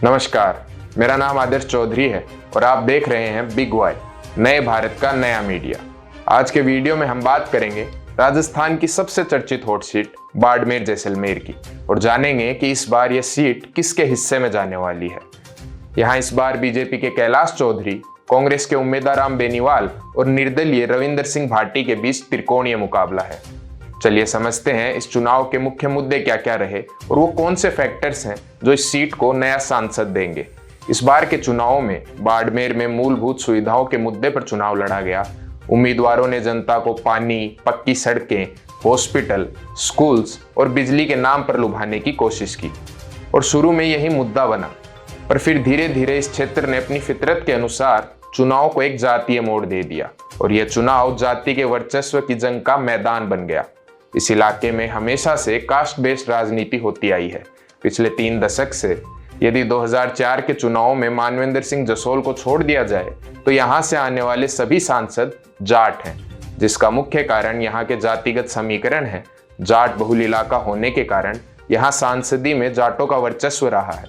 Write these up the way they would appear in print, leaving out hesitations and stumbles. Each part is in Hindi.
नमस्कार, मेरा नाम आदर्श चौधरी है और आप देख रहे हैं बिग वाई, नए भारत का नया मीडिया। आज के वीडियो में हम बात करेंगे राजस्थान की सबसे चर्चित हॉट सीट बाड़मेर जैसलमेर की और जानेंगे कि इस बार यह सीट किसके हिस्से में जाने वाली है। यहाँ इस बार बीजेपी के कैलाश चौधरी, कांग्रेस के उम्मेदवार बेनीवाल और निर्दलीय रविंदर सिंह भाटी के बीच त्रिकोणीय मुकाबला है। चलिए समझते हैं इस चुनाव के मुख्य मुद्दे क्या क्या रहे और वो कौन से फैक्टर्स हैं जो इस सीट को नया सांसद देंगे। इस बार के चुनावों में बाड़मेर में मूलभूत सुविधाओं के मुद्दे पर चुनाव लड़ा गया। उम्मीदवारों ने जनता को पानी, पक्की सड़कें, हॉस्पिटल, स्कूल्स और बिजली के नाम पर लुभाने की कोशिश की और शुरू में यही मुद्दा बना, पर फिर धीरे धीरे इस क्षेत्र ने अपनी फितरत के अनुसार चुनाव को एक जातीय मोड़ दे दिया और यह चुनाव जाति के वर्चस्व की जंग का मैदान बन गया। इस इलाके में हमेशा से कास्ट बेस्ड राजनीति होती आई है। पिछले 3 दशक से यदि 2004 के चुनाव में मानवेंद्र सिंह जसोल को छोड़ दिया जाए तो यहाँ से आने वाले सभी सांसद जाट हैं, जिसका मुख्य कारण यहाँ के जातिगत समीकरण है। जाट बहुल इलाका होने के कारण यहाँ सांसदी में जाटों का वर्चस्व रहा है।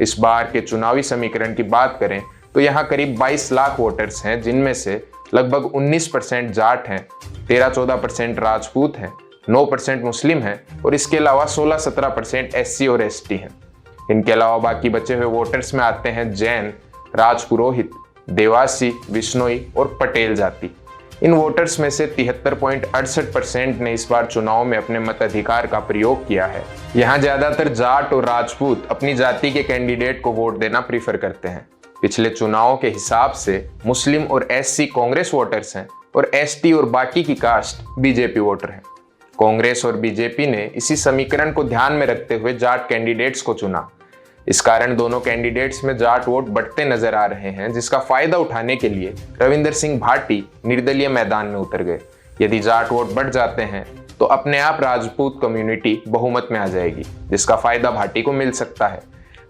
इस बार के चुनावी समीकरण की बात करें तो यहाँ करीब 22 लाख वोटर्स हैं, जिनमें से लगभग 19% जाट हैं, 13-14% राजपूत हैं, 9% मुस्लिम हैं और इसके अलावा 16-17% SC और ST हैं। इनके अलावा बाकी बचे हुए वोटर्स में आते हैं जैन, राजपुरोहित, देवासी, विश्नोई और पटेल जाति। इन वोटर्स में से 73.68% ने इस बार चुनाव में अपने मताधिकार का प्रयोग किया है। यहाँ ज्यादातर जाट और राजपूत अपनी जाति के कैंडिडेट को वोट देना प्रीफर करते हैं। पिछले चुनाव के हिसाब से मुस्लिम और SC कांग्रेस वोटर्स हैं और ST और बाकी की कास्ट बीजेपी वोटर हैं। कांग्रेस और बीजेपी ने इसी समीकरण को ध्यान में रखते हुए जाट कैंडिडेट्स को चुना। इस कारण दोनों कैंडिडेट्स में जाट वोट बढ़ते नजर आ रहे हैं, जिसका फायदा उठाने के लिए रविंदर सिंह भाटी निर्दलीय मैदान में उतर गए। यदि जाट वोट बढ़ जाते हैं तो अपने आप राजपूत कम्युनिटी बहुमत में आ जाएगी, जिसका फायदा भाटी को मिल सकता है।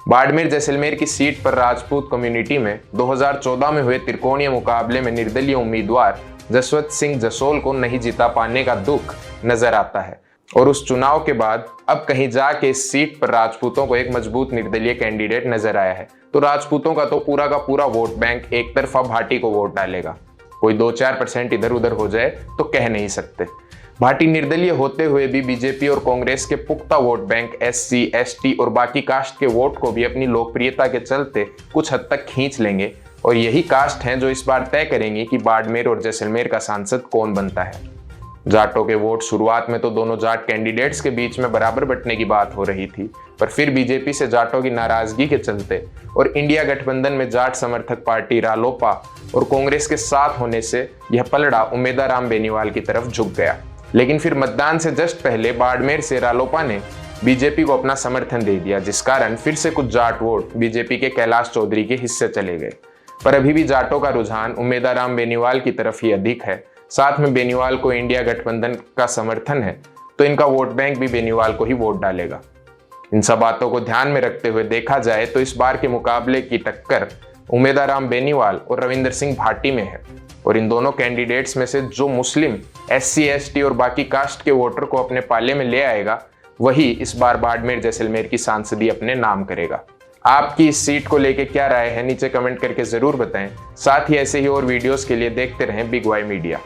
बाड़मेर जैसलमेर की सीट पर राजपूत कम्युनिटी में 2014 में हुए त्रिकोणीय मुकाबले में निर्दलीय उम्मीदवार जसवंत सिंह जसोल को नहीं जिता पाने का दुख नजर आता है और उस चुनाव के बाद अब कहीं जाके इस सीट पर राजपूतों को एक मजबूत निर्दलीय कैंडिडेट नजर आया है, तो राजपूतों का तो पूरा का पूरा वोट बैंक एक तरफा भाटी को वोट डालेगा। कोई 2-4% इधर उधर हो जाए तो कह नहीं सकते। भाटी निर्दलीय होते हुए भी बीजेपी और कांग्रेस के पुख्ता वोट बैंक SC, ST और बाकी कास्ट के वोट को भी अपनी लोकप्रियता के चलते कुछ हद तक खींच लेंगे और यही कास्ट हैं जो इस बार तय करेंगे कि बाड़मेर और जैसलमेर का सांसद कौन बनता है। जाटों के वोट शुरुआत में तो दोनों जाट कैंडिडेट्स के बीच में बराबर बंटने की बात हो रही थी, पर फिर बीजेपी से जाटों की नाराजगी के चलते और इंडिया गठबंधन में जाट समर्थक पार्टी रालोपा और कांग्रेस के साथ होने से यह पलड़ा उम्मेदवार बेनीवाल की तरफ झुक गया। लेकिन फिर मतदान से जस्ट पहले बाड़मेर से रालोपा ने बीजेपी को अपना समर्थन दे दिया, जिस कारण फिर से कुछ जाट वोट बीजेपी के कैलाश चौधरी के हिस्से चले गए। पर अभी भी जाटों का रुझान उम्मेदवार बेनीवाल की तरफ ही अधिक है। साथ में बेनीवाल को इंडिया गठबंधन का समर्थन है, तो इनका वोट बैंक भी बेनीवाल को ही वोट डालेगा। इन सब बातों को ध्यान में रखते हुए देखा जाए तो इस बार के मुकाबले की टक्कर उम्मीदवार बेनीवाल और रविंदर सिंह भाटी में है और इन दोनों कैंडिडेट्स में से जो मुस्लिम, SC, ST और बाकी कास्ट के वोटर को अपने पाले में ले आएगा, वही इस बार बाड़मेर जैसलमेर की सांसदी अपने नाम करेगा। आपकी इस सीट को लेके क्या राय है, नीचे कमेंट करके जरूर बताएं। साथ ही ऐसे ही और वीडियोस के लिए देखते रहें बिग वाई मीडिया।